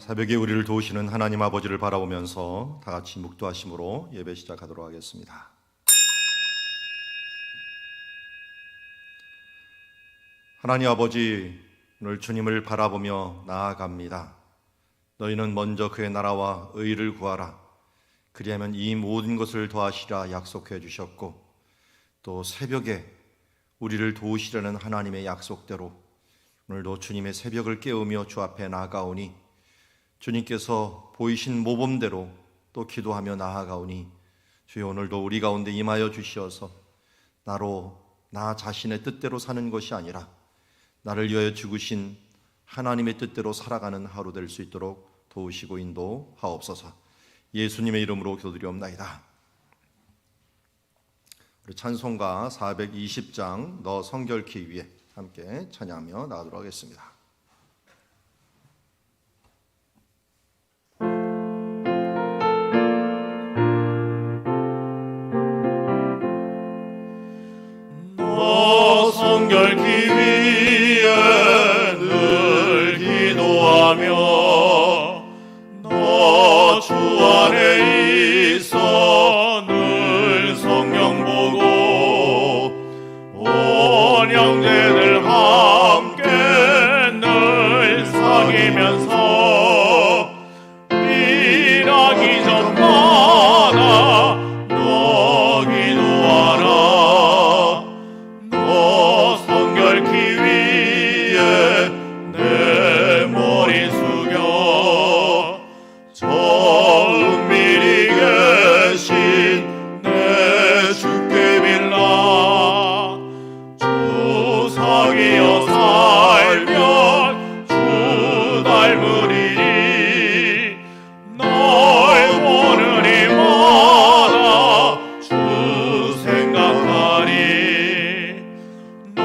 새벽에 우리를 도우시는 하나님 아버지를 바라보면서 다 같이 묵도하심으로 예배 시작하도록 하겠습니다. 하나님 아버지, 오늘 주님을 바라보며 나아갑니다. 너희는 먼저 그의 나라와 의를 구하라. 그리하면 이 모든 것을 더하시라 약속해 주셨고, 또 새벽에 우리를 도우시려는 하나님의 약속대로 오늘도 주님의 새벽을 깨우며 주 앞에 나아가오니, 주님께서 보이신 모범대로 또 기도하며 나아가오니, 주여 오늘도 우리 가운데 임하여 주시어서 나 자신의 뜻대로 사는 것이 아니라 나를 위하여 죽으신 하나님의 뜻대로 살아가는 하루 될 수 있도록 도우시고 인도하옵소서. 예수님의 이름으로 기도드리옵나이다. 우리 찬송가 420장 너 성결케 위에 함께 찬양하며 나가도록 하겠습니다. 너 성결케 위에 늘 기도하며 너 주 안에 있어 늘 성령 보고 온 형제들 함께 늘 사귀면서 일하기 전마다 너 기도하라. 너 성결케 위에 내 머리 숙여 저 은밀히 계신 내 주께 빌라. 주 사귀어 살면 주 닮으리니 널 보는 이마다 주 생각하리. 너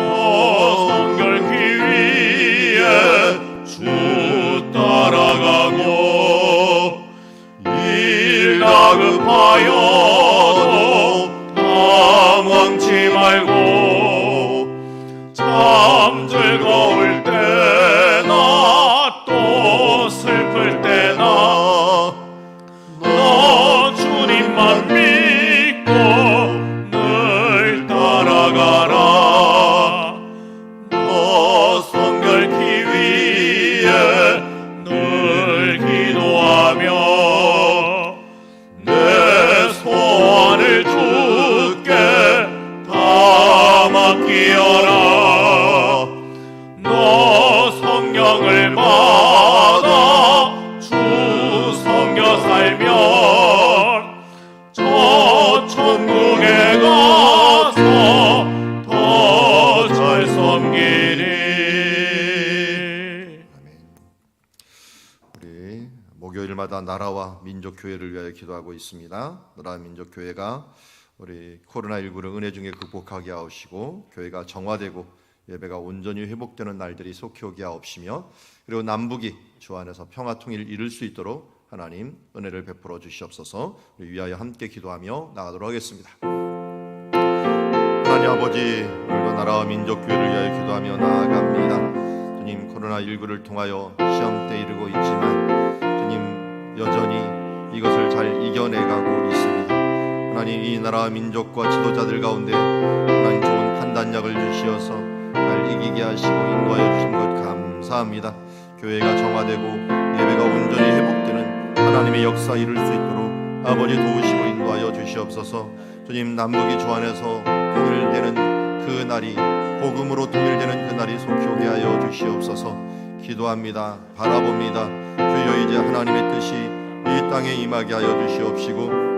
성결케 위에 주 따라가고 일 다급하여도 당황치 말고 참 즐거울 때나 또 슬플 때나 너 주님만 믿고 늘 따라가라. 너 성결케 위에 늘 기도하며 내 소원을 주께 다 맡기어라. 너 성령을 받아 주 섬겨 살면 저 천국에 가서 더 잘 섬기리. 우리 목요일마다 나라와 민족교회를 위하여 기도하고 있습니다. 나라와 민족교회가 우리 코로나19를 은혜 중에 극복하게 하옵시고, 교회가 정화되고 예배가 온전히 회복되는 날들이 속히 오게 하옵시며, 그리고 남북이 주 안에서 평화 통일을 이룰 수 있도록 하나님 은혜를 베풀어 주시옵소서. 우리 위하여 함께 기도하며 나가도록 하겠습니다. 하나님 아버지, 오늘도 나라와 민족교회를 위하여 기도하며 나아갑니다. 주님, 코로나19를 통하여 시험때 이르고 있지만 주님 여전히 이것을 잘 이겨내가고 있습니다. 하나님, 이 나라와 민족과 지도자들 가운데 하나님 좋은 판단력을 주시어서 잘 이기게 하시고 인도하여 주신 것 감사합니다. 교회가 정화되고 예배가 온전히 회복되는 하나님의 역사 이룰 수 있도록 아버지 도우시고 인도하여 주시옵소서. 주님, 남북이 주 안에서 통일되는 그 날이, 복음으로 통일되는 그 날이 속히 오게 하여 주시옵소서. 기도합니다. 바라봅니다. 주여, 이제 하나님의 뜻이 이 땅에 임하게 하여 주시옵시고,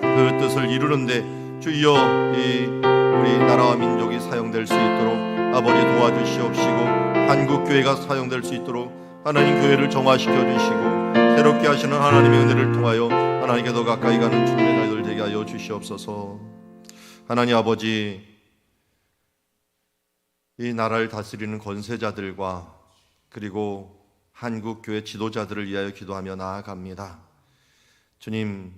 그 뜻을 이루는데 주여 우리 나라와 민족이 사용될 수 있도록 아버지 도와주시옵시고, 한국교회가 사용될 수 있도록 하나님 교회를 정화시켜 주시고, 새롭게 하시는 하나님의 은혜를 통하여 하나님께 더 가까이 가는 주님의 자녀들 되게 하여 주시옵소서. 하나님 아버지, 이 나라를 다스리는 권세자들과 그리고 한국교회 지도자들을 위하여 기도하며 나아갑니다. 주님,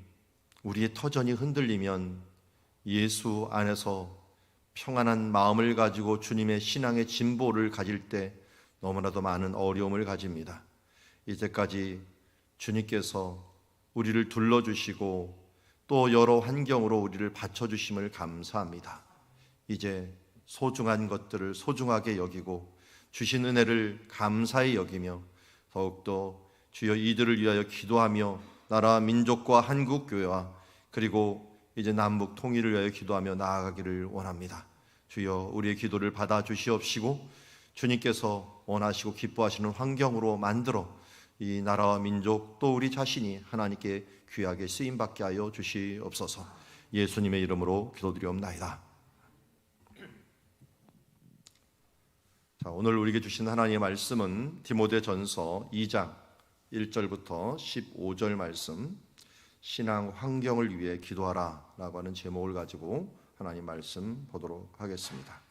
우리의 터전이 흔들리면 예수 안에서 평안한 마음을 가지고 주님의 신앙의 진보를 가질 때 너무나도 많은 어려움을 가집니다. 이제까지 주님께서 우리를 둘러주시고 또 여러 환경으로 우리를 받쳐주심을 감사합니다. 이제 소중한 것들을 소중하게 여기고 주신 은혜를 감사히 여기며 더욱더 주여 이들을 위하여 기도하며 나라 민족과 한국교회와 그리고 이제 남북 통일을 위하여 기도하며 나아가기를 원합니다. 주여 우리의 기도를 받아주시옵시고 주님께서 원하시고 기뻐하시는 환경으로 만들어 이 나라와 민족 또 우리 자신이 하나님께 귀하게 쓰임받게 하여 주시옵소서. 예수님의 이름으로 기도드리옵나이다. 자, 오늘 우리에게 주신 하나님의 말씀은 디모데전서 2장 1절부터 15절 말씀, 신앙 환경을 위해 기도하라 라고 하는 제목을 가지고 하나님 말씀 보도록 하겠습니다.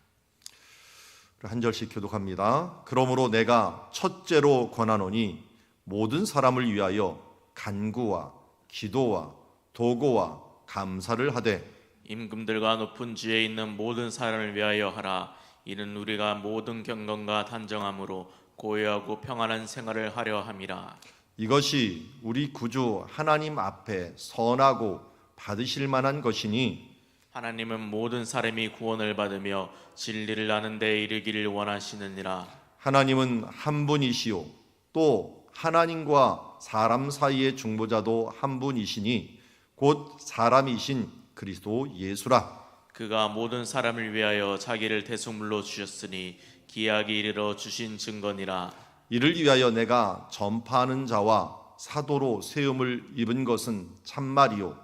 한 절씩 교독합니다. 그러므로 내가 첫째로 권하노니 모든 사람을 위하여 간구와 기도와 도고와 감사를 하되 임금들과 높은 지에 있는 모든 사람을 위하여 하라. 이는 우리가 모든 경건과 단정함으로 고요하고 평안한 생활을 하려 함이라. 이것이 우리 구주 하나님 앞에 선하고 받으실 만한 것이니 하나님은 모든 사람이 구원을 받으며 진리를 아는 데 이르기를 원하시느니라. 하나님은 한 분이시요 또 하나님과 사람 사이의 중보자도 한 분이시니 곧 사람이신 그리스도 예수라. 그가 모든 사람을 위하여 자기를 대속물로 주셨으니 기약이 이르러 주신 증거니라. 이를 위하여 내가 전파하는 자와 사도로 세움을 입은 것은 참말이요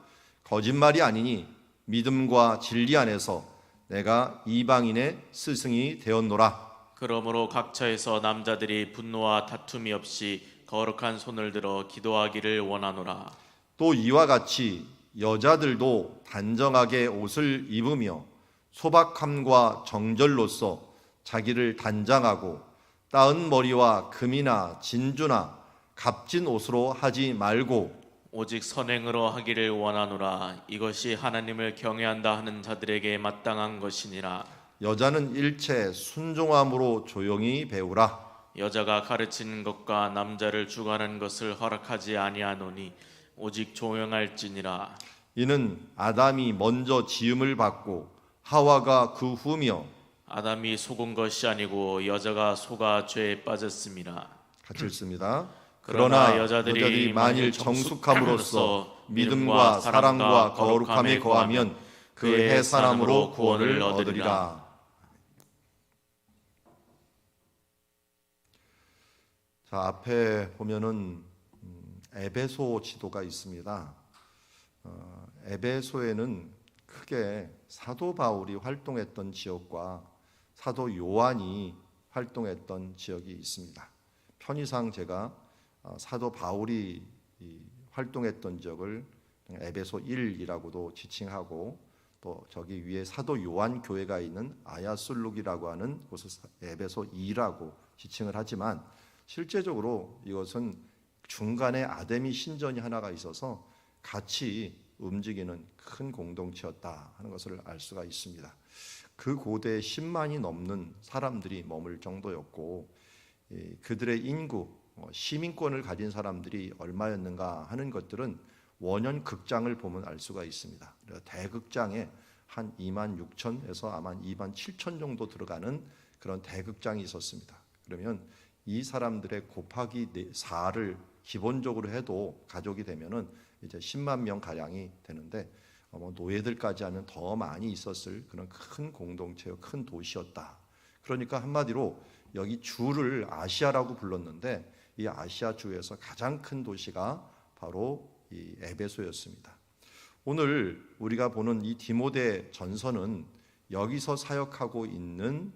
거짓말이 아니니 믿음과 진리 안에서 내가 이방인의 스승이 되었노라. 그러므로 각처에서 남자들이 분노와 다툼이 없이 거룩한 손을 들어 기도하기를 원하노라. 또 이와 같이 여자들도 단정하게 옷을 입으며 소박함과 정절로서 자기를 단장하고 따은 머리와 금이나 진주나 값진 옷으로 하지 말고 오직 선행으로 하기를 원하노라. 이것이 하나님을 경외한다 하는 자들에게 마땅한 것이니라. 여자는 일체 순종함으로 조용히 배우라. 여자가 가르치는 것과 남자를 주관하는 것을 허락하지 아니하노니 오직 조용할지니라. 이는 아담이 먼저 지음을 받고 하와가 그 후며 아담이 속은 것이 아니고 여자가 속아 죄에 빠졌음이라. 같이 읽습니다. 그러나 그러나 여자들이 여자들이 만일 정숙함으로써 믿음과 사랑과 거룩함에 거하면 그의 사람으로 구원을 얻으리라. 자, 앞에 보면은 에베소 지도가 있습니다. 에베소에는 크게 사도 바울이 활동했던 지역과 사도 요한이 활동했던 지역이 있습니다. 편의상 제가 사도 바울이 활동했던 지역을 에베소 1이라고도 지칭하고 또 저기 위에 사도 요한 교회가 있는 아야술룩이라고 하는 곳을 에베소 2라고 지칭을 하지만 실제적으로 이것은 중간에 아데미 신전이 하나가 있어서 같이 움직이는 큰 공동체였다 하는 것을 알 수가 있습니다. 그 고대에 10만이 넘는 사람들이 머물 정도였고 그들의 인구, 시민권을 가진 사람들이 얼마였는가 하는 것들은 원현 극장을 보면 알 수가 있습니다. 대극장에 한 2만 6천에서 아마 2만 7천 정도 들어가는 그런 대극장이 있었습니다. 그러면 이 사람들의 곱하기 4를 기본적으로 해도 가족이 되면은 이제 10만 명 가량이 되는데 노예들까지 하면 더 많이 있었을 그런 큰 공동체요, 큰 도시였다. 그러니까 한마디로 여기 주를 아시아라고 불렀는데 이 아시아 주에서 가장 큰 도시가 바로 이 에베소였습니다. 오늘 우리가 보는 이 디모데 전서는 여기서 사역하고 있는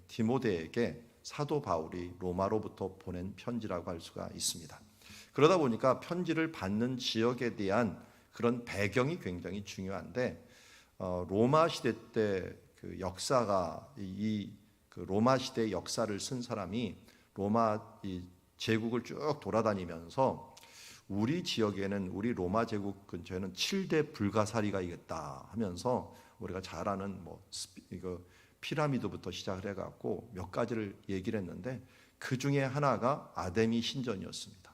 디모데에게 사도 바울이 로마로부터 보낸 편지라고 할 수가 있습니다. 그러다 보니까 편지를 받는 지역에 대한 그런 배경이 굉장히 중요한데 로마 시대 때 그 역사가 그 로마 시대 역사를 쓴 사람이 로마 이 제국을 쭉 돌아다니면서 우리 지역에는 우리 로마 제국 근처에는 7대 불가사리가 있겠다 하면서 우리가 잘 아는 이거 피라미드부터 시작을 해갖고 몇 가지를 얘기를 했는데 그 중에 하나가 아데미 신전이었습니다.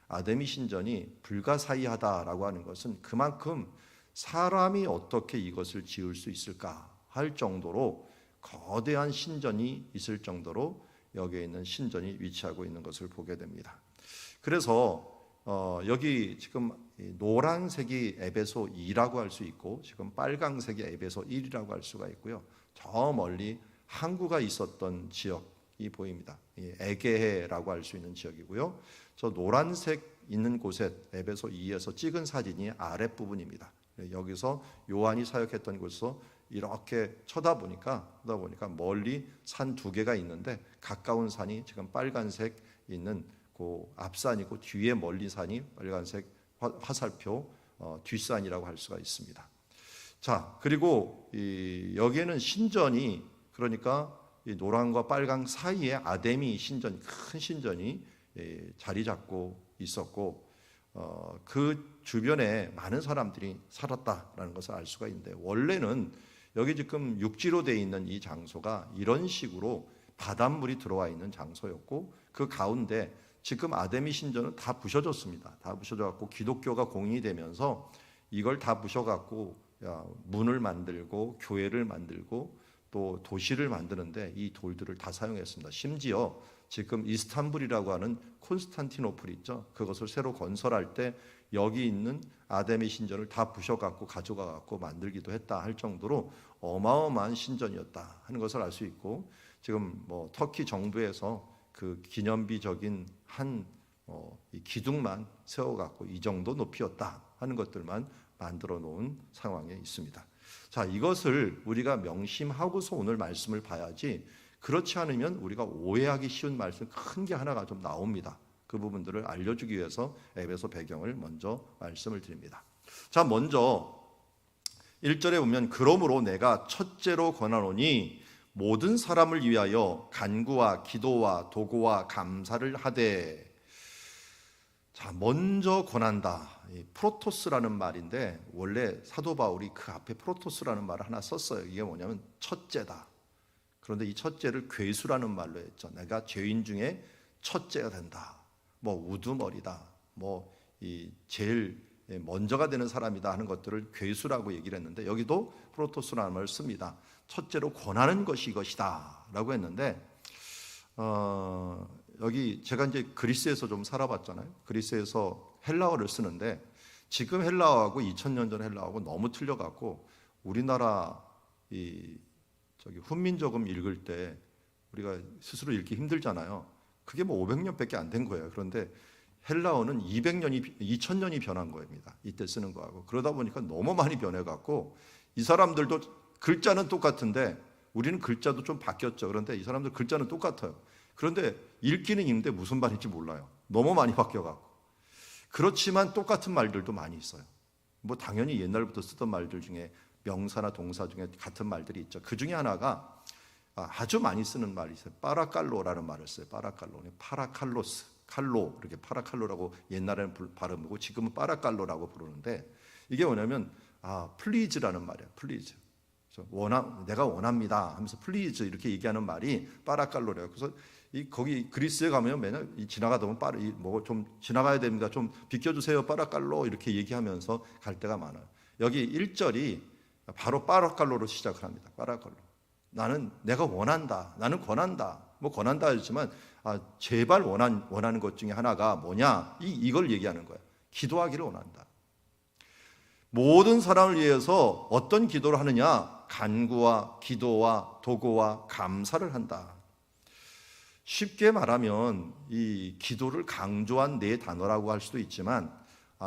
아데미 신전이 불가사의하다라고 하는 것은 그만큼 사람이 어떻게 이것을 지을 수 있을까 할 정도로 거대한 신전이 있을 정도로 여기에 있는 신전이 위치하고 있는 것을 보게 됩니다. 그래서 여기 지금 노란색이 에베소 2라고 할 수 있고 지금 빨강색이 에베소 1이라고 할 수가 있고요. 저 멀리 항구가 있었던 지역이 보입니다. 에게해라고 할 수 있는 지역이고요. 저 노란색 있는 곳에 에베소 2에서 찍은 사진이 아랫부분입니다. 여기서 요한이 사역했던 곳에서 이렇게 쳐다보니까 멀리 산 두 개가 있는데 가까운 산이 지금 빨간색 있는 그 앞산이고 뒤에 멀리 산이 빨간색 화살표 뒷산이라고 할 수가 있습니다. 자, 그리고 여기에는 신전이 그러니까 이 노랑과 빨강 사이에 아데미 신전, 큰 신전이 자리 잡고 있었고 그 주변에 많은 사람들이 살았다라는 것을 알 수가 있는데 원래는 여기 지금 육지로 되어 있는 이 장소가 이런 식으로 바닷물이 들어와 있는 장소였고 그 가운데 지금 아데미 신전은 다 부셔졌습니다. 다 부셔져갖고 기독교가 공인이 되면서 이걸 다 부셔갖고 문을 만들고 교회를 만들고 또 도시를 만드는데 이 돌들을 다 사용했습니다. 심지어 지금 이스탄불이라고 하는 콘스탄티노플 있죠. 그것을 새로 건설할 때 여기 있는 아데미 신전을 다 부셔갖고 가져가갖고 만들기도 했다 할 정도로 어마어마한 신전이었다 하는 것을 알 수 있고 지금 터키 정부에서 그 기념비적인 이 기둥만 세워갖고 이 정도 높이였다 하는 것들만 만들어 놓은 상황에 있습니다. 자, 이것을 우리가 명심하고서 오늘 말씀을 봐야지 그렇지 않으면 우리가 오해하기 쉬운 말씀 큰 게 하나가 좀 나옵니다. 그 부분들을 알려주기 위해서 에베소 배경을 먼저 말씀을 드립니다. 자, 먼저 1절에 보면 그러므로 내가 첫째로 권하노니 모든 사람을 위하여 간구와 기도와 도구와 감사를 하되. 자, 먼저 권한다. 프로토스라는 말인데 원래 사도 바울이 그 앞에 프로토스라는 말을 하나 썼어요. 이게 뭐냐면 첫째다. 그런데 이 첫째를 괴수라는 말로 했죠. 내가 죄인 중에 첫째가 된다. 우두머리다. 이 제일 먼저가 되는 사람이다 하는 것들을 괴수라고 얘기를 했는데 여기도 프로토스라는 말을 씁니다. 첫째로 권하는 것이 이것이다라고 했는데 여기 제가 이제 그리스에서 좀 살아봤잖아요. 그리스에서 헬라어를 쓰는데 지금 헬라어하고 2000년 전 헬라어하고 너무 틀려갖고 우리나라 훈민저금 읽을 때 우리가 스스로 읽기 힘들잖아요. 그게 500년밖에 안 된 거예요. 그런데 헬라어는 2000년이 변한 겁니다. 이때 쓰는 거하고. 그러다 보니까 너무 많이 변해갖고 이 사람들도 글자는 똑같은데 우리는 글자도 좀 바뀌었죠. 그런데 이 사람들 글자는 똑같아요. 그런데 읽기는 있는데 무슨 말인지 몰라요. 너무 많이 바뀌어갖고. 그렇지만 똑같은 말들도 많이 있어요. 당연히 옛날부터 쓰던 말들 중에 명사나 동사 중에 같은 말들이 있죠. 그 중에 하나가 아주 많이 쓰는 말이 있어요. 파라칼로라는 말을 써요. 파라칼로스, 칼로 이렇게 파라칼로라고 옛날에는 발음이고 지금은 파라칼로라고 부르는데 이게 뭐냐면 플리즈라는 말이에요. 플리즈. 내가 원합니다 하면서 플리즈 이렇게 얘기하는 말이 파라칼로래요. 그래서 거기 그리스에 가면 맨날 지나가다 보면 좀 지나가야 됩니다. 좀 비켜주세요. 파라칼로 이렇게 얘기하면서 갈 때가 많아요. 여기 1절이 바로 파라칼로로 시작을 합니다. 파라칼로. 내가 원한다. 나는 권한다. 권한다 하지만 제발 원하는 것 중에 하나가 뭐냐? 이걸 얘기하는 거예요. 기도하기를 원한다. 모든 사람을 위해서 어떤 기도를 하느냐? 간구와 기도와 도구와 감사를 한다. 쉽게 말하면 이 기도를 강조한 네 단어라고 할 수도 있지만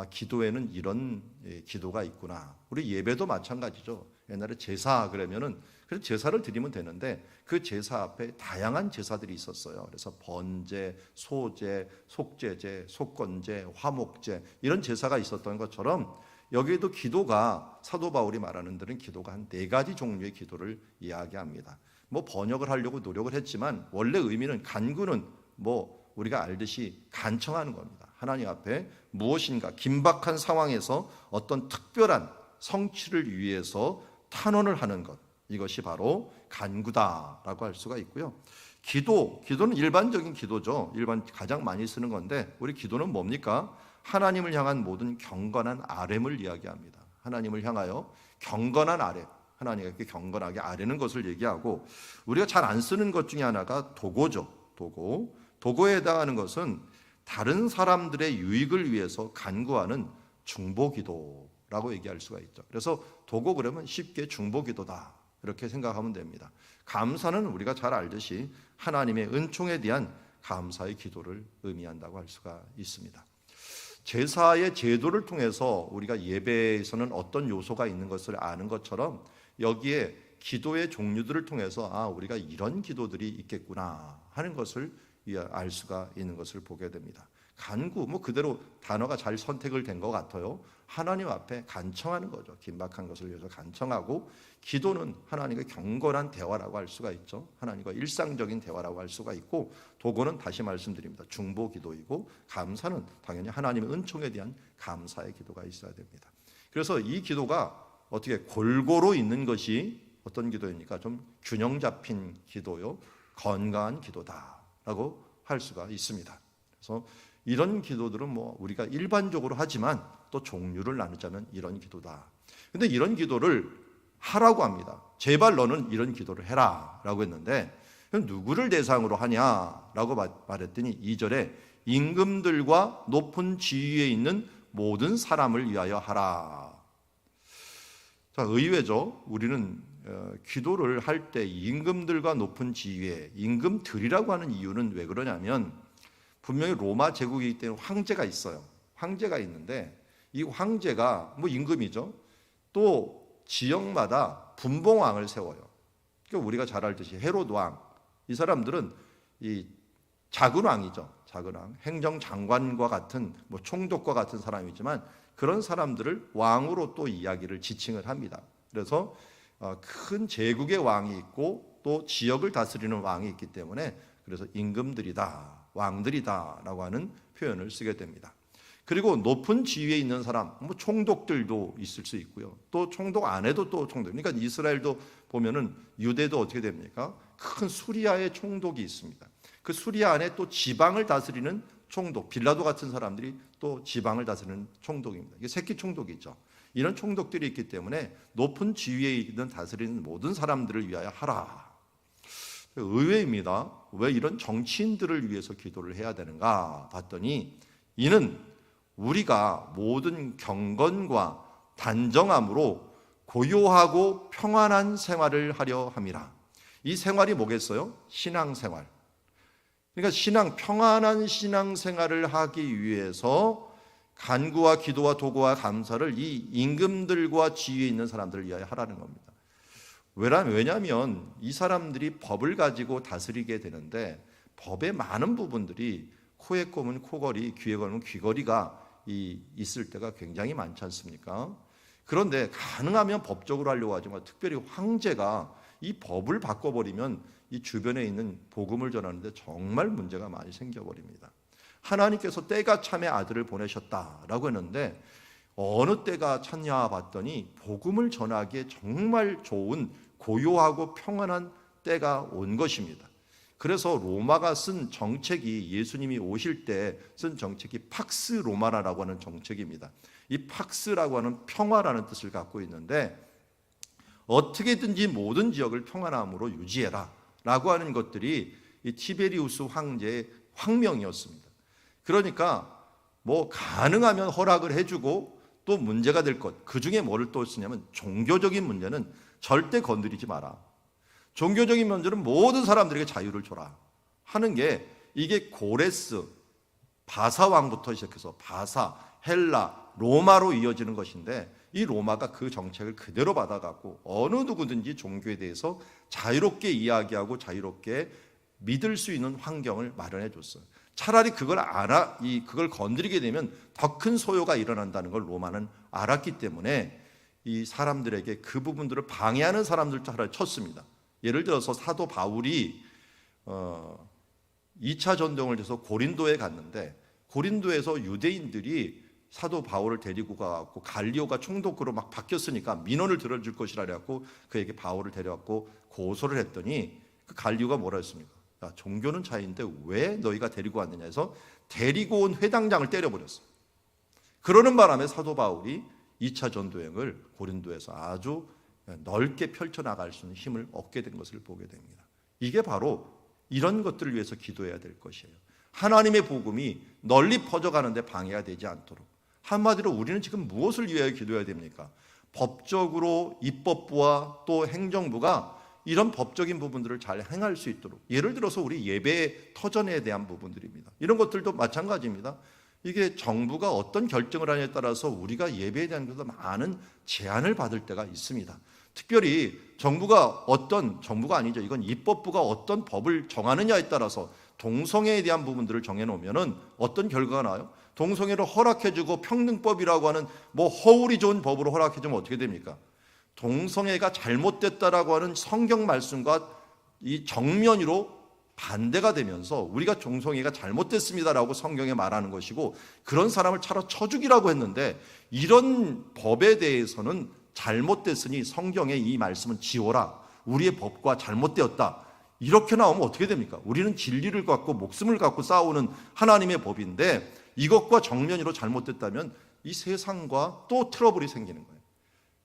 기도에는 이런 기도가 있구나. 우리 예배도 마찬가지죠. 옛날에 제사 그러면은 그래서 제사를 드리면 되는데 그 제사 앞에 다양한 제사들이 있었어요. 그래서 번제, 소제, 속죄제, 속건제, 화목제 이런 제사가 있었던 것처럼 여기에도 기도가 사도 바울이 말하는 데는 기도가 한 4가지 종류의 기도를 이야기합니다. 번역을 하려고 노력을 했지만 원래 의미는 간구는 우리가 알듯이 간청하는 겁니다. 하나님 앞에 무엇인가 긴박한 상황에서 어떤 특별한 성취를 위해서 탄원을 하는 것, 이것이 바로 간구다라고 할 수가 있고요. 기도는 일반적인 기도죠. 가장 많이 쓰는 건데 우리 기도는 뭡니까? 하나님을 향한 모든 경건한 아뢰을 이야기합니다. 하나님을 향하여 경건한 아뢰, 하나님께 경건하게 아뢰는 것을 얘기하고, 우리가 잘 안 쓰는 것 중에 하나가 도고죠. 도고에 해당하는 것은 다른 사람들의 유익을 위해서 간구하는 중보기도라고 얘기할 수가 있죠. 그래서 도고 그러면 쉽게 중보기도다 이렇게 생각하면 됩니다. 감사는 우리가 잘 알듯이 하나님의 은총에 대한 감사의 기도를 의미한다고 할 수가 있습니다. 제사의 제도를 통해서 우리가 예배에서는 어떤 요소가 있는 것을 아는 것처럼 여기에 기도의 종류들을 통해서 우리가 이런 기도들이 있겠구나 하는 것을 알 수가 있는 것을 보게 됩니다. 간구, 그대로 단어가 잘 선택을 된 것 같아요. 하나님 앞에 간청하는 거죠. 긴박한 것을 위해서 간청하고, 기도는 하나님과 경건한 대화라고 할 수가 있죠. 하나님과 일상적인 대화라고 할 수가 있고, 도고는 다시 말씀드립니다. 중보 기도이고, 감사는 당연히 하나님의 은총에 대한 감사의 기도가 있어야 됩니다. 그래서 이 기도가 어떻게 골고루 있는 것이 어떤 기도입니까? 좀 균형 잡힌 기도요, 건강한 기도다라고 할 수가 있습니다. 그래서 이런 기도들은 우리가 일반적으로 하지만 또 종류를 나누자면 이런 기도다. 근데 이런 기도를 하라고 합니다. 제발 너는 이런 기도를 해라 라고 했는데, 누구를 대상으로 하냐라고 말했더니 2절에 임금들과 높은 지위에 있는 모든 사람을 위하여 하라. 자, 의외죠. 우리는 기도를 할 때 임금들과 높은 지위에, 임금들이라고 하는 이유는 왜 그러냐면, 분명히 로마 제국이기 때문에 황제가 있어요. 황제가 있는데 이 황제가 임금이죠. 또 지역마다 분봉왕을 세워요. 그러니까 우리가 잘 알듯이 헤롯 왕, 이 사람들은 이 작은 왕이죠. 작은 왕, 행정장관과 같은 총독과 같은 사람이지만 그런 사람들을 왕으로 또 이야기를 지칭을 합니다. 그래서 큰 제국의 왕이 있고 또 지역을 다스리는 왕이 있기 때문에 그래서 임금들이다, 왕들이다라고 하는 표현을 쓰게 됩니다. 그리고 높은 지위에 있는 사람, 총독들도 있을 수 있고요. 또 총독 안에도 또 총독. 그러니까 이스라엘도 보면은 유대도 어떻게 됩니까? 큰 수리아의 총독이 있습니다. 그 수리아 안에 또 지방을 다스리는 총독, 빌라도 같은 사람들이 또 지방을 다스리는 총독입니다. 이게 새끼 총독이죠. 이런 총독들이 있기 때문에 높은 지위에 있는 다스리는 모든 사람들을 위하여 하라. 의외입니다. 왜 이런 정치인들을 위해서 기도를 해야 되는가 봤더니, 이는 우리가 모든 경건과 단정함으로 고요하고 평안한 생활을 하려 함이라. 이 생활이 뭐겠어요? 신앙생활. 그러니까 평안한 신앙생활을 하기 위해서 간구와 기도와 도구와 감사를 이 임금들과 지위에 있는 사람들을 위하여 하라는 겁니다. 왜냐하면 이 사람들이 법을 가지고 다스리게 되는데, 법의 많은 부분들이 코에 꼽으면 코걸이, 귀에 걸으면 귀걸이가 있을 때가 굉장히 많지 않습니까? 그런데 가능하면 법적으로 하려고 하지만 특별히 황제가 이 법을 바꿔버리면 이 주변에 있는 복음을 전하는데 정말 문제가 많이 생겨버립니다. 하나님께서 때가 참에 아들을 보내셨다라고 했는데, 어느 때가 찼냐 봤더니 복음을 전하기에 정말 좋은 고요하고 평안한 때가 온 것입니다. 그래서 로마가 쓴 정책이, 예수님이 오실 때 쓴 정책이 팍스 로마나라고 하는 정책입니다. 이 팍스라고 하는 평화라는 뜻을 갖고 있는데, 어떻게든지 모든 지역을 평안함으로 유지해라 라고 하는 것들이 이 티베리우스 황제의 황명이었습니다. 그러니까 가능하면 허락을 해주고, 또 문제가 될 것, 그 중에 뭐를 또 쓰냐면 종교적인 문제는 절대 건드리지 마라. 종교적인 문제는 모든 사람들에게 자유를 줘라 하는 게, 이게 고레스, 바사 왕부터 시작해서 바사, 헬라, 로마로 이어지는 것인데, 이 로마가 그 정책을 그대로 받아갖고 어느 누구든지 종교에 대해서 자유롭게 이야기하고 자유롭게 믿을 수 있는 환경을 마련해 줬어요. 차라리 그걸 건드리게 되면 더 큰 소요가 일어난다는 걸 로마는 알았기 때문에 이 사람들에게 그 부분들을 방해하는 사람들도 차라리 쳤습니다. 예를 들어서 사도 바울이 2차 전쟁을 해서 고린도에 갔는데, 고린도에서 유대인들이 사도 바울을 데리고 가고 갈리오가 총독으로 막 바뀌었으니까 민원을 들어줄 것이라 그래갖고 그에게 바울을 데려왔고 고소를 했더니 그 갈리오가 뭐라 했습니까? 야, 종교는 자유인데 왜 너희가 데리고 왔느냐 해서 데리고 온 회당장을 때려버렸어요. 그러는 바람에 사도 바울이 2차 전도행을 고린도에서 아주 넓게 펼쳐나갈 수 있는 힘을 얻게 된 것을 보게 됩니다. 이게 바로 이런 것들을 위해서 기도해야 될 것이에요. 하나님의 복음이 널리 퍼져가는데 방해가 되지 않도록. 한마디로 우리는 지금 무엇을 위하여 기도해야 됩니까? 법적으로 입법부와 또 행정부가 이런 법적인 부분들을 잘 행할 수 있도록, 예를 들어서 우리 예배 터전에 대한 부분들입니다. 이런 것들도 마찬가지입니다. 이게 정부가 어떤 결정을 하냐에 따라서 우리가 예배에 대한 것도 많은 제한을 받을 때가 있습니다. 특별히 정부가 아니죠. 이건 입법부가 어떤 법을 정하느냐에 따라서 동성애에 대한 부분들을 정해놓으면은 어떤 결과가 나와요? 동성애를 허락해주고 평등법이라고 하는 허울이 좋은 법으로 허락해주면 어떻게 됩니까? 동성애가 잘못됐다라고 하는 성경 말씀과 이 정면으로 반대가 되면서 우리가 동성애가 잘못됐습니다라고 성경에 말하는 것이고, 그런 사람을 차라 쳐 죽이라고 했는데 이런 법에 대해서는 잘못됐으니 성경의 이 말씀은 지워라. 우리의 법과 잘못되었다. 이렇게 나오면 어떻게 됩니까? 우리는 진리를 갖고 목숨을 갖고 싸우는 하나님의 법인데 이것과 정면으로 잘못됐다면 이 세상과 또 트러블이 생기는 거예요.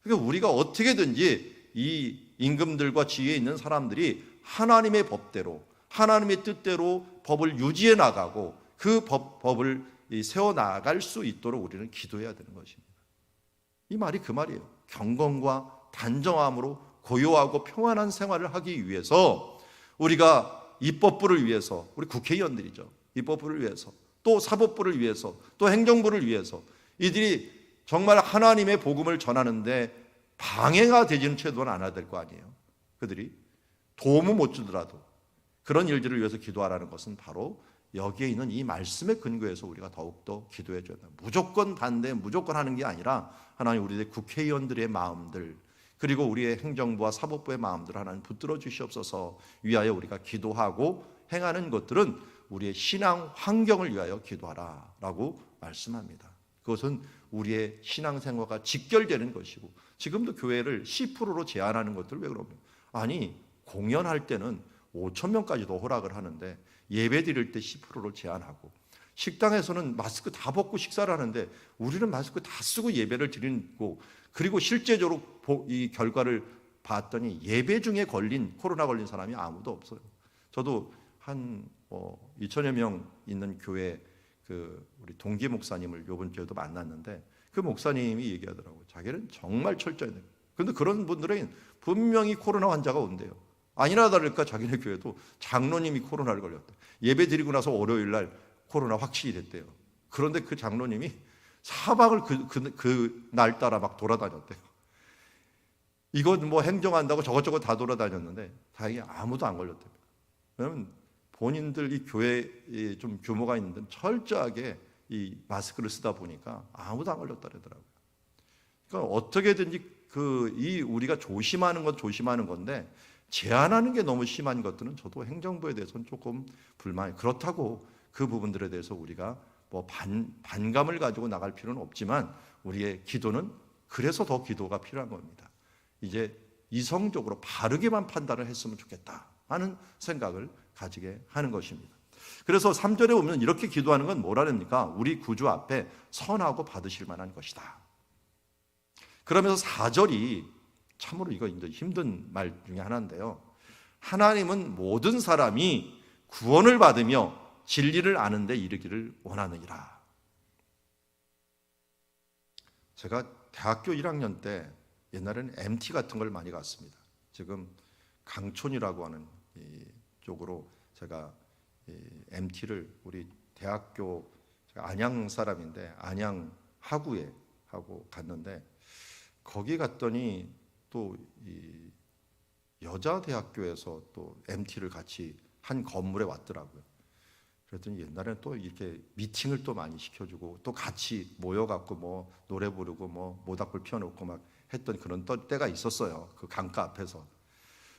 그러니까 우리가 어떻게든지 이 임금들과 지위에 있는 사람들이 하나님의 법대로, 하나님의 뜻대로 법을 유지해 나가고 그 법을 세워나갈 수 있도록 우리는 기도해야 되는 것입니다. 이 말이 그 말이에요. 경건과 단정함으로 고요하고 평안한 생활을 하기 위해서 우리가 입법부를 위해서, 우리 국회의원들이죠. 입법부를 위해서, 또 사법부를 위해서, 또 행정부를 위해서 이들이 정말 하나님의 복음을 전하는데 방해가 되지는 최소한 않아야 될 거 아니에요. 그들이 도움을 못 주더라도 그런 일들을 위해서 기도하라는 것은 바로 여기에 있는 이 말씀의 근거에서 우리가 더욱더 기도해 줘야 돼요. 무조건 반대, 무조건 하는 게 아니라 하나님 우리의 국회의원들의 마음들, 그리고 우리의 행정부와 사법부의 마음들을 하나님 붙들어 주시옵소서 위하여 우리가 기도하고 행하는 것들은 우리의 신앙 환경을 위하여 기도하라라고 말씀합니다. 그것은 우리의 신앙생활과 직결되는 것이고, 지금도 교회를 10%로 제한하는 것들 왜 그러면? 아니, 공연할 때는 5천 명까지도 허락을 하는데 예배 드릴 때 10%를 제한하고, 식당에서는 마스크 다 벗고 식사를 하는데 우리는 마스크 다 쓰고 예배를 드리고, 그리고 실제적으로 이 결과를 봤더니 예배 중에 코로나 걸린 사람이 아무도 없어요. 저도 한 2천여 명 있는 교회 우리 동기 목사님을 이번 주에도 만났는데 그 목사님이 얘기하더라고요. 자기는 정말 철저해요. 그런데 그런 분들은 분명히 코로나 환자가 온대요. 아니나 다를까 자기네 교회도 장로님이 코로나를 걸렸대. 예배 드리고 나서 월요일 날 코로나 확실히 됐대요. 그런데 그 장로님이 사방을 그 날 따라 막 돌아다녔대요. 이건 행정한다고 저것저것 다 돌아다녔는데 다행히 아무도 안 걸렸대요. 왜냐하면 본인들 이 교회에 좀 규모가 있는 데는 철저하게 이 마스크를 쓰다 보니까 아무도 안 걸렸다 그러더라고요. 그러니까 어떻게든지 우리가 조심하는 건 조심하는 건데 제한하는 게 너무 심한 것들은 저도 행정부에 대해서는 조금 불만이. 그렇다고 그 부분들에 대해서 우리가 반감을 가지고 나갈 필요는 없지만 우리의 기도는 그래서 더 기도가 필요한 겁니다. 이제 이성적으로 바르게만 판단을 했으면 좋겠다 하는 생각을 가지게 하는 것입니다. 그래서 3절에 보면 이렇게 기도하는 건 뭐라니까? 우리 구주 앞에 선하고 받으실 만한 것이다. 그러면서 4절이 참으로 이거 힘든 말 중에 하나인데요. 하나님은 모든 사람이 구원을 받으며 진리를 아는 데 이르기를 원하느니라. 제가 대학교 1학년 때 옛날에는 MT 같은 걸 많이 갔습니다. 지금 강촌이라고 하는 쪽으로 제가 MT를 우리 대학교, 제가 안양 사람인데 안양 하구에 하고 갔는데 거기 갔더니 또 이 여자 대학교에서 또 MT를 같이 한 건물에 왔더라고요. 그랬더니 옛날에는 또 이렇게 미팅을 또 많이 시켜주고 또 같이 모여갖고 노래 부르고 모닥불 피워놓고 막 했던 그런 때가 있었어요. 그 강가 앞에서.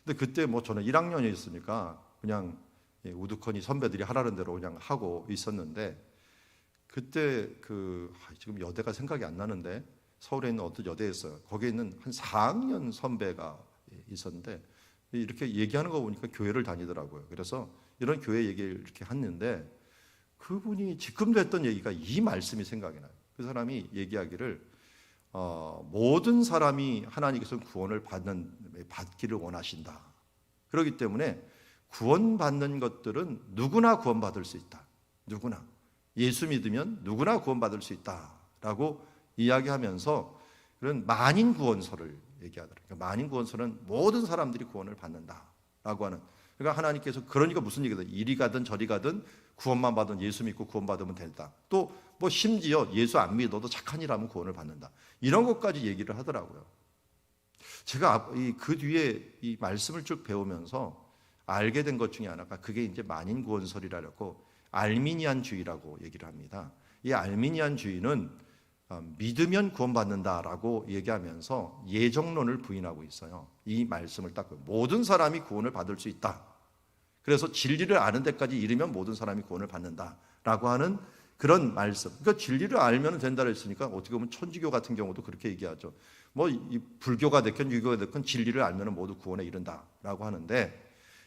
근데 그때 저는 1학년이었으니까 그냥 우두커니 선배들이 하라는 대로 그냥 하고 있었는데, 그때 지금 여대가 생각이 안 나는데 서울에 있는 어떤 여대였어요. 거기에 있는 한 4학년 선배가 있었는데 이렇게 얘기하는 거 보니까 교회를 다니더라고요. 그래서 이런 교회 얘기를 이렇게 했는데 그분이 지금도 했던 얘기가 이 말씀이 생각이 나요. 그 사람이 얘기하기를 모든 사람이 하나님께서 구원을 받기를 원하신다. 그렇기 때문에 구원받는 것들은 누구나 구원받을 수 있다. 누구나. 예수 믿으면 누구나 구원받을 수 있다라고 이야기하면서 그런 만인 구원설을 얘기하더라고요. 만인 구원설은 모든 사람들이 구원을 받는다라고 하는. 그러니까 하나님께서 그러니까 무슨 얘기다. 이리 가든 저리 가든 구원만 받으면 예수 믿고 구원받으면 된다. 또 뭐 심지어 예수 안 믿어도 착한 일 하면 구원을 받는다. 이런 것까지 얘기를 하더라고요. 제가 그 뒤에 이 말씀을 쭉 배우면서 알게 된 것 중에 하나가 그게 이제 만인 구원설이라고 알미니안주의라고 얘기를 합니다. 이 알미니안주의는 믿으면 구원받는다라고 얘기하면서 예정론을 부인하고 있어요. 이 말씀을 딱 모든 사람이 구원을 받을 수 있다. 그래서 진리를 아는 데까지 이르면 모든 사람이 구원을 받는다라고 하는 그런 말씀. 그러니까 진리를 알면 된다고 했으니까 어떻게 보면 천주교 같은 경우도 그렇게 얘기하죠. 뭐 이 불교가 됐건 유교가 됐건 진리를 알면 모두 구원에 이른다라고 하는데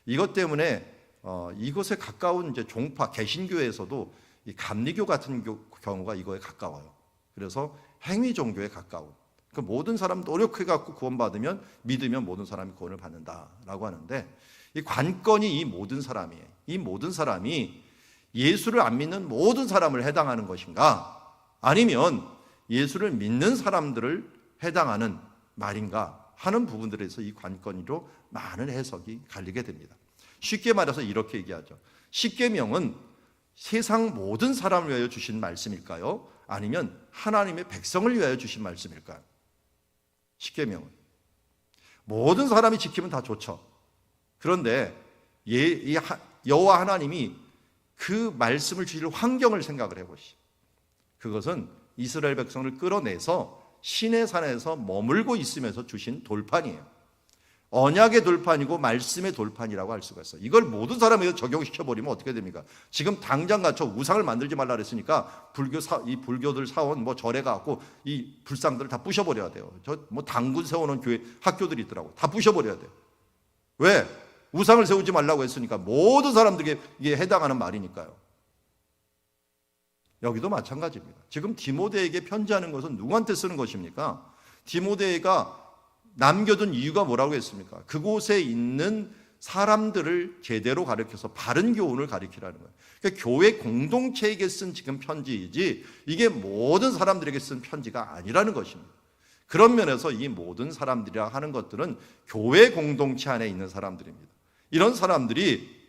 이것 때문에 이것에 가까운 이제 종파 개신교에서도 이 감리교 같은 경우가 이거에 가까워요. 그래서 행위 종교에 가까운. 그 모든 사람 노력해 갖고 구원받으면 믿으면 모든 사람이 구원을 받는다라고 하는데 이 관건이 이 모든 사람이에요. 이 모든 사람이 예수를 안 믿는 모든 사람을 해당하는 것인가? 아니면 예수를 믿는 사람들을 해당하는 말인가 하는 부분들에서 이 관건으로 많은 해석이 갈리게 됩니다. 쉽게 말해서 이렇게 얘기하죠. 십계명은 세상 모든 사람을 위하여 주신 말씀일까요? 아니면 하나님의 백성을 위하여 주신 말씀일까요? 십계명은 모든 사람이 지키면 다 좋죠. 그런데 여호와 하나님이 그 말씀을 주실 환경을 생각을 해보시죠. 그것은 이스라엘 백성을 끌어내서 시내산에서 머물고 있으면서 주신 돌판이에요. 언약의 돌판이고 말씀의 돌판이라고 할 수가 있어요. 이걸 모든 사람에게 적용시켜버리면 어떻게 됩니까? 지금 당장 갇혀 우상을 만들지 말라 그랬으니까 이 불교들 사원 뭐 절에 가고 이 불상들을 다 부셔버려야 돼요. 뭐 당군 세워놓은 교회 학교들이 있더라고. 다 부셔버려야 돼요. 왜? 우상을 세우지 말라고 했으니까 모든 사람들에게 이게 해당하는 말이니까요. 여기도 마찬가지입니다. 지금 디모데에게 편지하는 것은 누구한테 쓰는 것입니까? 디모데가 남겨둔 이유가 뭐라고 했습니까? 그곳에 있는 사람들을 제대로 가르쳐서 바른 교훈을 가르치라는 거예요. 그러니까 교회 공동체에게 쓴 지금 편지이지 이게 모든 사람들에게 쓴 편지가 아니라는 것입니다. 그런 면에서 이 모든 사람들이라 하는 것들은 교회 공동체 안에 있는 사람들입니다. 이런 사람들이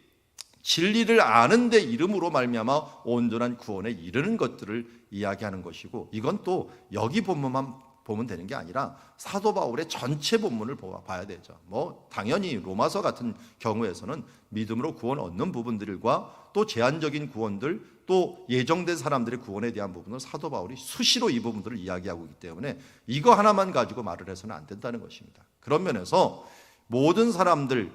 진리를 아는 데 이름으로 말미암아 온전한 구원에 이르는 것들을 이야기하는 것이고 이건 또 여기 본문만 보면 되는 게 아니라 사도 바울의 전체 본문을 봐야 되죠. 뭐 당연히 로마서 같은 경우에서는 믿음으로 구원 얻는 부분들과 또 제한적인 구원들 또 예정된 사람들의 구원에 대한 부분을 사도 바울이 수시로 이 부분들을 이야기하고 있기 때문에 이거 하나만 가지고 말을 해서는 안 된다는 것입니다. 그런 면에서 모든 사람들,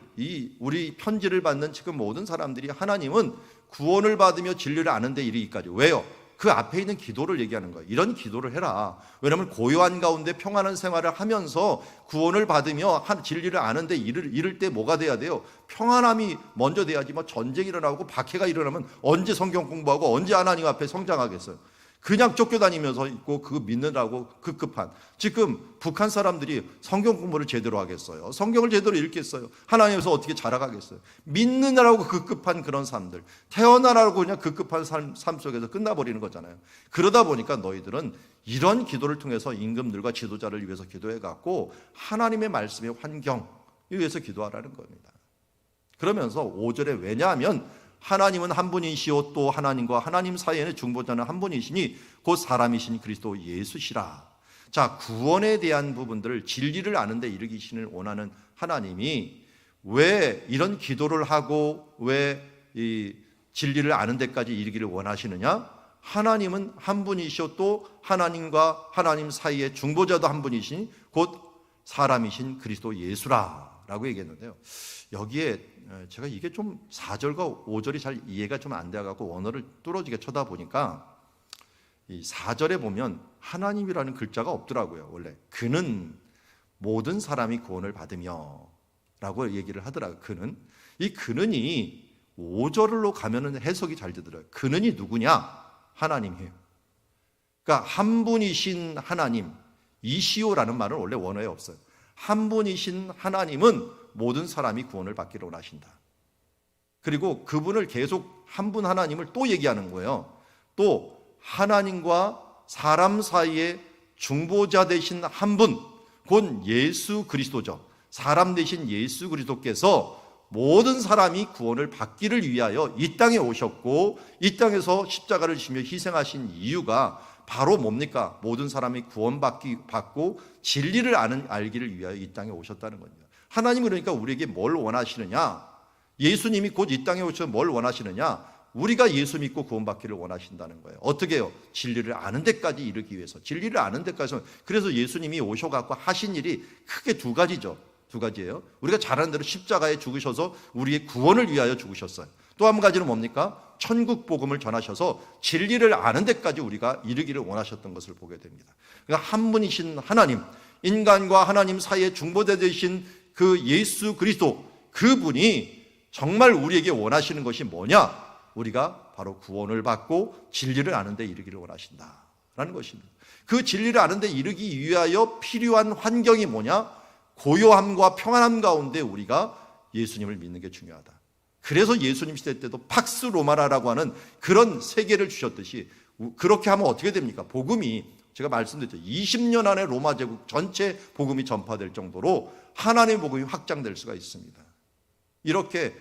우리 편지를 받는 지금 모든 사람들이 하나님은 구원을 받으며 진리를 아는 데 이르기까지. 왜요? 그 앞에 있는 기도를 얘기하는 거예요. 이런 기도를 해라. 왜냐하면 고요한 가운데 평안한 생활을 하면서 구원을 받으며 진리를 아는 데 이를 때 뭐가 돼야 돼요? 평안함이 먼저 돼야지. 뭐 전쟁이 일어나고 박해가 일어나면 언제 성경 공부하고 언제 하나님 앞에 성장하겠어요? 그냥 쫓겨다니면서 있고 그거 믿느라고 급급한. 지금 북한 사람들이 성경 공부를 제대로 하겠어요? 성경을 제대로 읽겠어요? 하나님에서 어떻게 자라가겠어요? 믿느라고 급급한 그런 사람들, 태어나라고 그냥 급급한 삶 속에서 끝나버리는 거잖아요. 그러다 보니까 너희들은 이런 기도를 통해서 임금들과 지도자를 위해서 기도해갖고 하나님의 말씀의 환경을 위해서 기도하라는 겁니다. 그러면서 5절에 왜냐하면 하나님은 한 분이시오 또 하나님과 하나님 사이에는 중보자는 한 분이시니 곧 사람이신 그리스도 예수시라. 자, 구원에 대한 부분들을 진리를 아는 데 이르기신을 원하는 하나님이 왜 이런 기도를 하고 왜 이 진리를 아는 데까지 이르기를 원하시느냐? 하나님은 한 분이시오 또 하나님과 하나님 사이에 중보자도 한 분이시니 곧 사람이신 그리스도 예수라 라고 얘기했는데요. 여기에 제가 이게 좀 4절과 5절이 잘 이해가 좀 안 돼가지고 원어를 뚫어지게 쳐다보니까 이 4절에 보면 하나님이라는 글자가 없더라고요. 원래 그는 모든 사람이 구원을 받으며 라고 얘기를 하더라고요. 그는. 이 그는이 5절로 가면은 해석이 잘 되더라고요. 그는이 누구냐? 하나님이에요. 그러니까 한 분이신 하나님, 이시오라는 말은 원래 원어에 없어요. 한 분이신 하나님은 모든 사람이 구원을 받기를 원하신다. 그리고 그분을 계속 한 분 하나님을 또 얘기하는 거예요. 또 하나님과 사람 사이에 중보자 되신 한 분, 곧 예수 그리스도죠. 사람 되신 예수 그리스도께서 모든 사람이 구원을 받기를 위하여 이 땅에 오셨고, 이 땅에서 십자가를 지며 희생하신 이유가 바로 뭡니까? 모든 사람이 구원받고 진리를 알기를 위하여 이 땅에 오셨다는 겁니다. 하나님은 그러니까 우리에게 뭘 원하시느냐? 예수님이 곧 이 땅에 오셔서 뭘 원하시느냐? 우리가 예수 믿고 구원받기를 원하신다는 거예요. 어떻게 해요? 진리를 아는 데까지 이르기 위해서. 진리를 아는 데까지. 그래서 예수님이 오셔갖고 하신 일이 크게 두 가지죠. 두 가지예요. 우리가 잘 아는 대로 십자가에 죽으셔서 우리의 구원을 위하여 죽으셨어요. 또 한 가지는 뭡니까? 천국 복음을 전하셔서 진리를 아는 데까지 우리가 이르기를 원하셨던 것을 보게 됩니다. 그러니까 한 분이신 하나님, 인간과 하나님 사이에 중보자 되신 그 예수 그리스도, 그분이 정말 우리에게 원하시는 것이 뭐냐? 우리가 바로 구원을 받고 진리를 아는 데 이르기를 원하신다라는 것입니다. 그 진리를 아는 데 이르기 위하여 필요한 환경이 뭐냐? 고요함과 평안함 가운데 우리가 예수님을 믿는 게 중요하다. 그래서 예수님 시대 때도 팍스 로마라라고 하는 그런 세계를 주셨듯이, 그렇게 하면 어떻게 됩니까? 복음이, 제가 말씀드렸죠, 20년 안에 로마 제국 전체 복음이 전파될 정도로 하나님의 복음이 확장될 수가 있습니다. 이렇게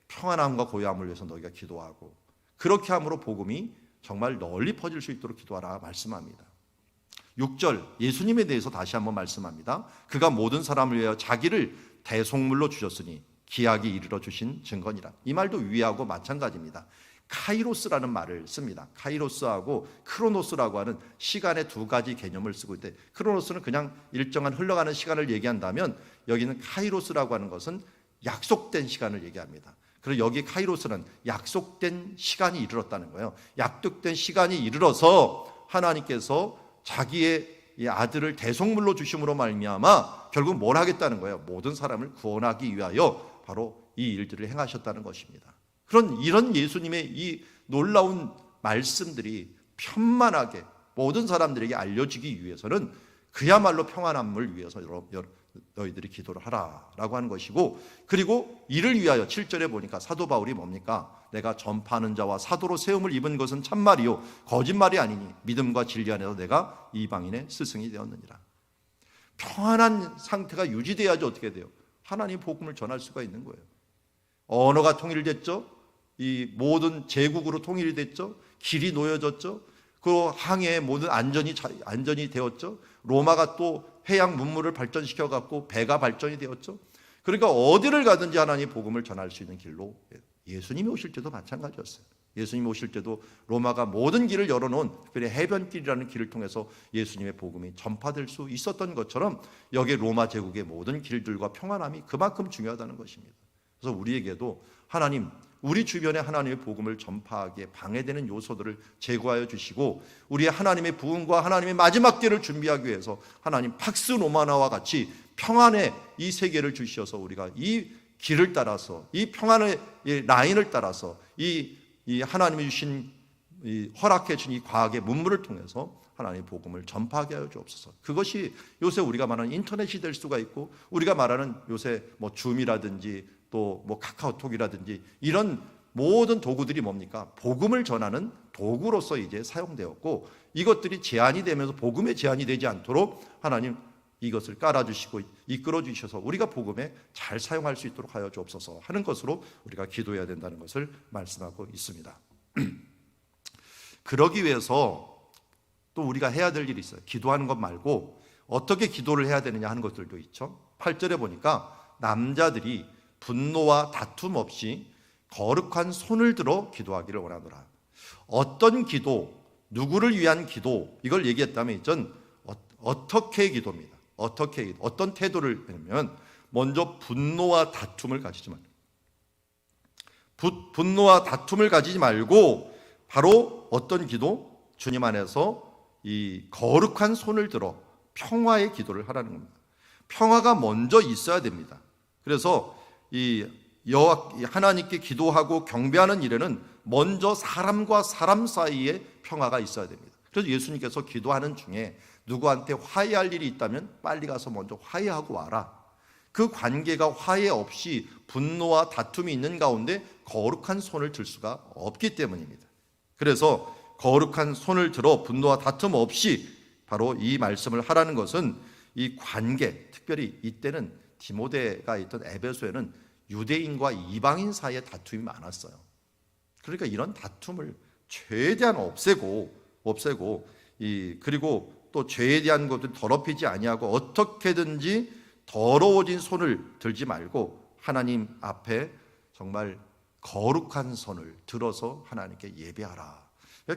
평안함과 고요함을 위해서 너희가 기도하고, 그렇게 함으로 복음이 정말 널리 퍼질 수 있도록 기도하라 말씀합니다. 6절 예수님에 대해서 다시 한번 말씀합니다. 그가 모든 사람을 위하여 자기를 대속물로 주셨으니 기약이 이르러 주신 증거니라. 이 말도 위하고 마찬가지입니다. 카이로스라는 말을 씁니다. 카이로스하고 크로노스라고 하는 시간의 두 가지 개념을 쓰고 있대. 크로노스는 그냥 일정한 흘러가는 시간을 얘기한다면, 여기는 카이로스라고 하는 것은 약속된 시간을 얘기합니다. 그리고 여기 카이로스는 약속된 시간이 이르렀다는 거예요. 약속된 시간이 이르러서 하나님께서 자기의 이 아들을 대속물로 주심으로 말미암아 결국 뭘 하겠다는 거예요? 모든 사람을 구원하기 위하여 바로 이 일들을 행하셨다는 것입니다. 이런 예수님의 이 놀라운 말씀들이 편만하게 모든 사람들에게 알려지기 위해서는 그야말로 평안함을 위해서 너희들이 기도를 하라라고 하는 것이고, 그리고 이를 위하여 7절에 보니까 사도 바울이 뭡니까? 내가 전파하는 자와 사도로 세움을 입은 것은 참말이요 거짓말이 아니니 믿음과 진리 안에서 내가 이방인의 스승이 되었느니라. 평안한 상태가 유지돼야지 어떻게 돼요? 하나님 복음을 전할 수가 있는 거예요. 언어가 통일됐죠. 이 모든 제국으로 통일이 됐죠. 길이 놓여졌죠. 그 항해의 모든 안전이 되었죠. 로마가 또 해양 문물을 발전시켜 갖고 배가 발전이 되었죠. 그러니까 어디를 가든지 하나님의 복음을 전할 수 있는 길로, 예수님이 오실 때도 마찬가지였어요. 예수님이 오실 때도 로마가 모든 길을 열어놓은 특별히 해변길이라는 길을 통해서 예수님의 복음이 전파될 수 있었던 것처럼, 여기 로마 제국의 모든 길들과 평안함이 그만큼 중요하다는 것입니다. 그래서 우리에게도 하나님, 우리 주변에 하나님의 복음을 전파하기에 방해되는 요소들을 제거하여 주시고, 우리의 하나님의 부흥과 하나님의 마지막 때를 준비하기 위해서 하나님 팍스 로마나와 같이 평안의 이 세계를 주셔서 우리가 이 길을 따라서, 이 평안의 라인을 따라서 이 하나님이 주신 허락해 주신 이 과학의 문물을 통해서 하나님의 복음을 전파하게 하여 주옵소서. 그것이 요새 우리가 말하는 인터넷이 될 수가 있고, 우리가 말하는 요새 뭐 줌이라든지 또 뭐 카카오톡이라든지 이런 모든 도구들이 뭡니까? 복음을 전하는 도구로서 이제 사용되었고, 이것들이 제한이 되면서 복음에 제한이 되지 않도록 하나님 이것을 깔아주시고 이끌어 주셔서 우리가 복음에 잘 사용할 수 있도록 하여 주옵소서 하는 것으로 우리가 기도해야 된다는 것을 말씀하고 있습니다. 그러기 위해서 또 우리가 해야 될 일이 있어요. 기도하는 것 말고 어떻게 기도를 해야 되느냐 하는 것들도 있죠. 8절에 보니까 남자들이 분노와 다툼 없이 거룩한 손을 들어 기도하기를 원하노라. 어떤 기도, 누구를 위한 기도, 이걸 얘기했다면 이전 어떻게 기도입니다. 어떤 태도를 하냐면, 먼저 분노와 다툼을 가지지 말고, 분노와 다툼을 가지지 말고 바로 어떤 기도? 주님 안에서 이 거룩한 손을 들어 평화의 기도를 하라는 겁니다. 평화가 먼저 있어야 됩니다. 그래서 이 하나님께 기도하고 경배하는 일에는 먼저 사람과 사람 사이에 평화가 있어야 됩니다. 그래서 예수님께서 기도하는 중에 누구한테 화해할 일이 있다면 빨리 가서 먼저 화해하고 와라. 그 관계가 화해 없이 분노와 다툼이 있는 가운데 거룩한 손을 들 수가 없기 때문입니다. 그래서 거룩한 손을 들어 분노와 다툼 없이 바로 이 말씀을 하라는 것은 이 관계, 특별히 이때는 디모데가 있던 에베소에는 유대인과 이방인 사이에 다툼이 많았어요. 그러니까 이런 다툼을 최대한 없애고 그리고 또 죄에 대한 것들 더럽히지 아니하고 어떻게든지 더러워진 손을 들지 말고 하나님 앞에 정말 거룩한 손을 들어서 하나님께 예배하라.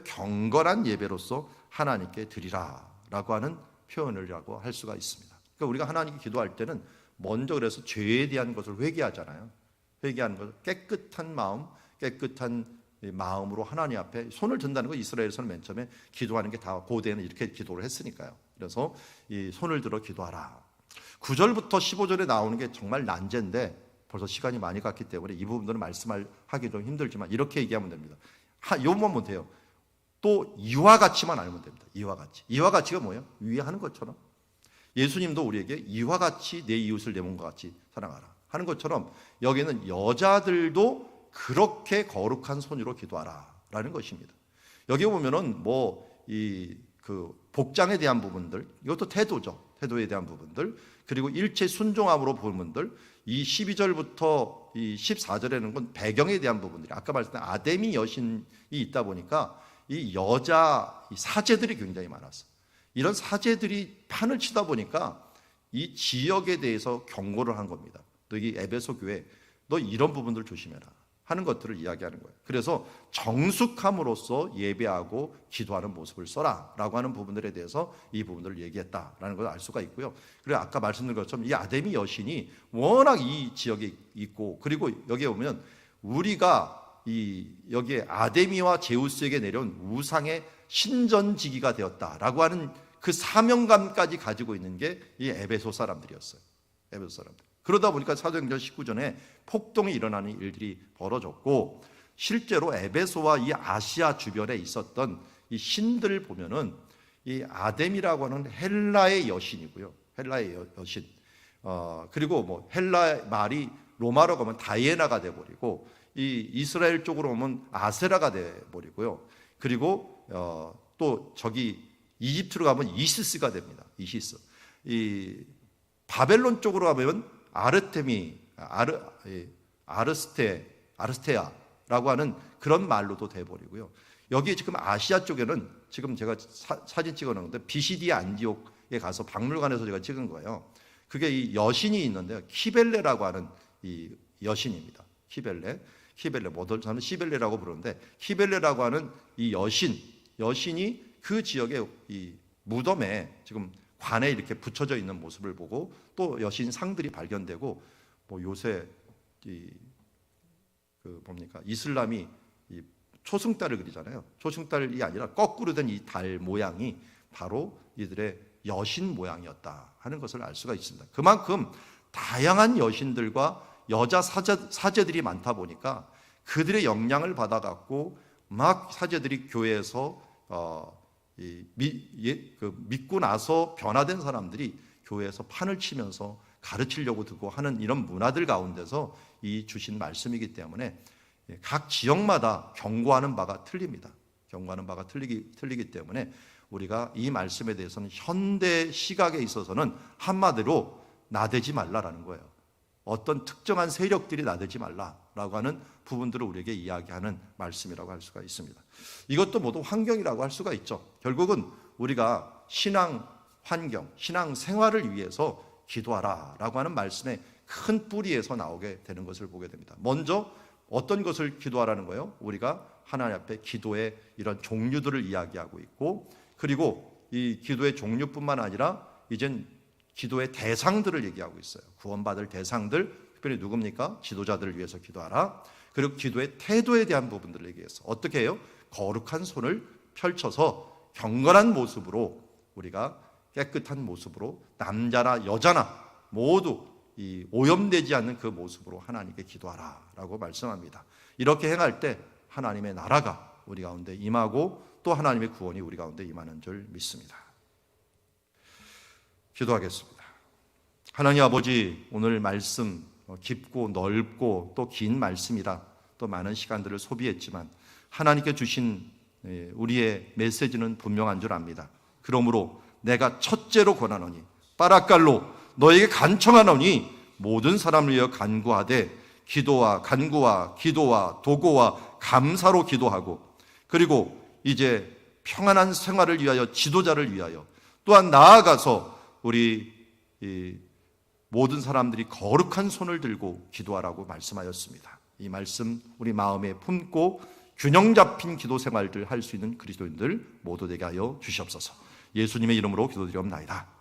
경건한 예배로서 하나님께 드리라 라고 하는 표현이라고 할 수가 있습니다. 그러니까 우리가 하나님께 기도할 때는 먼저 그래서 죄에 대한 것을 회개하잖아요. 회개하는 것을 깨끗한 마음으로 하나님 앞에 손을 든다는 거. 이스라엘에서는 맨 처음에 기도하는 게 다 고대에는 이렇게 기도를 했으니까요. 그래서 이 손을 들어 기도하라. 9절부터 15절에 나오는 게 정말 난제인데 벌써 시간이 많이 갔기 때문에 이 부분들은 말씀하기 좀 힘들지만 이렇게 얘기하면 됩니다. 요것만 못해요. 또 이와 같이만 알면 됩니다. 이와 같이가 뭐예요? 위에 하는 것처럼 예수님도 우리에게 이와 같이 내 이웃을 내 몸과 같이 사랑하라 하는 것처럼 여기는 여자들도 그렇게 거룩한 손으로 기도하라 라는 것입니다. 여기 보면은 그 복장에 대한 부분들, 이것도 태도죠. 태도에 대한 부분들, 그리고 일체 순종함으로 부분들, 이 12절부터 이 14절에는 건 배경에 대한 부분들이, 아까 말씀드린 아데미 여신이 있다 보니까 이 여자 사제들이 굉장히 많았어요. 이런 사제들이 판을 치다 보니까 이 지역에 대해서 경고를 한 겁니다. 너희 에베소 교회, 너 이런 부분들 조심해라 하는 것들을 이야기하는 거예요. 그래서 정숙함으로써 예배하고 기도하는 모습을 써라 라고 하는 부분들에 대해서 이 부분들을 얘기했다라는 걸 알 수가 있고요. 그리고 아까 말씀드린 것처럼 이 아데미 여신이 워낙 이 지역에 있고, 그리고 여기에 보면 우리가 여기에 아데미와 제우스에게 내려온 우상의 신전지기가 되었다라고 하는 그 사명감까지 가지고 있는 게 이 에베소 사람들이었어요. 에베소 사람들. 그러다 보니까 사도행전 19전에 폭동이 일어나는 일들이 벌어졌고, 실제로 에베소와 이 아시아 주변에 있었던 이 신들을 보면은 이 아데미라고 하는 헬라의 여신이고요. 헬라의 여신. 그리고 헬라 말이 로마로 가면 다이애나가 돼 버리고, 이 이스라엘 쪽으로 오면 아세라가 돼 버리고요. 그리고 또 저기 이집트로 가면 이시스가 됩니다. 이시스. 이 바벨론 쪽으로 가면 아르스테아라고 하는 그런 말로도 돼버리고요. 여기 지금 아시아 쪽에는 지금 제가 사진 찍어 놓은 건데 비시디아 안디옥에 가서 박물관에서 제가 찍은 거예요. 그게 이 여신이 있는데요. 키벨레라고 하는 이 여신입니다. 키벨레, 저는 시벨레라고 부르는데, 키벨레라고 하는 이 여신이 그 지역의 이 무덤에 지금 관에 이렇게 붙여져 있는 모습을 보고, 또 여신 상들이 발견되고, 요새 이슬람이 이 초승달을 그리잖아요. 초승달이 아니라 거꾸로 된 이 달 모양이 바로 이들의 여신 모양이었다 하는 것을 알 수가 있습니다. 그만큼 다양한 여신들과 여자 사제들이 많다 보니까 그들의 영향을 받아갖고 막 사제들이 교회에서 믿고 나서 변화된 사람들이 교회에서 판을 치면서 가르치려고 들고 하는 이런 문화들 가운데서 이 주신 말씀이기 때문에 각 지역마다 경고하는 바가 틀립니다. 경고하는 바가 틀리기 때문에 우리가 이 말씀에 대해서는 현대 시각에 있어서는 한마디로 나대지 말라라는 거예요. 어떤 특정한 세력들이 나대지 말라라고 하는 부분들을 우리에게 이야기하는 말씀이라고 할 수가 있습니다. 이것도 모두 환경이라고 할 수가 있죠. 결국은 우리가 신앙 환경, 신앙 생활을 위해서 기도하라라고 하는 말씀의 큰 뿌리에서 나오게 되는 것을 보게 됩니다. 먼저 어떤 것을 기도하라는 거예요? 우리가 하나님 앞에 기도의 이런 종류들을 이야기하고 있고, 그리고 이 기도의 종류뿐만 아니라 이젠 기도의 대상들을 얘기하고 있어요. 구원받을 대상들, 특별히 누굽니까? 지도자들을 위해서 기도하라. 그리고 기도의 태도에 대한 부분들을 얘기해서 어떻게 해요? 거룩한 손을 펼쳐서 경건한 모습으로, 우리가 깨끗한 모습으로 남자나 여자나 모두 이 오염되지 않는 그 모습으로 하나님께 기도하라라고 말씀합니다. 이렇게 행할 때 하나님의 나라가 우리 가운데 임하고 또 하나님의 구원이 우리 가운데 임하는 줄 믿습니다. 기도하겠습니다. 하나님 아버지, 오늘 말씀 깊고 넓고 또 긴 말씀이라 또 많은 시간들을 소비했지만 하나님께 주신 우리의 메시지는 분명한 줄 압니다. 그러므로 내가 첫째로 권하노니 빠라깔로 너에게 간청하노니 모든 사람을 위하여 간구하되 기도와 간구와 기도와 도고와 감사로 기도하고, 그리고 이제 평안한 생활을 위하여 지도자를 위하여 또한 나아가서 우리 모든 사람들이 거룩한 손을 들고 기도하라고 말씀하였습니다. 이 말씀 우리 마음에 품고 균형 잡힌 기도 생활들 할 수 있는 그리스도인들 모두 되게 하여 주시옵소서. 예수님의 이름으로 기도드리옵나이다.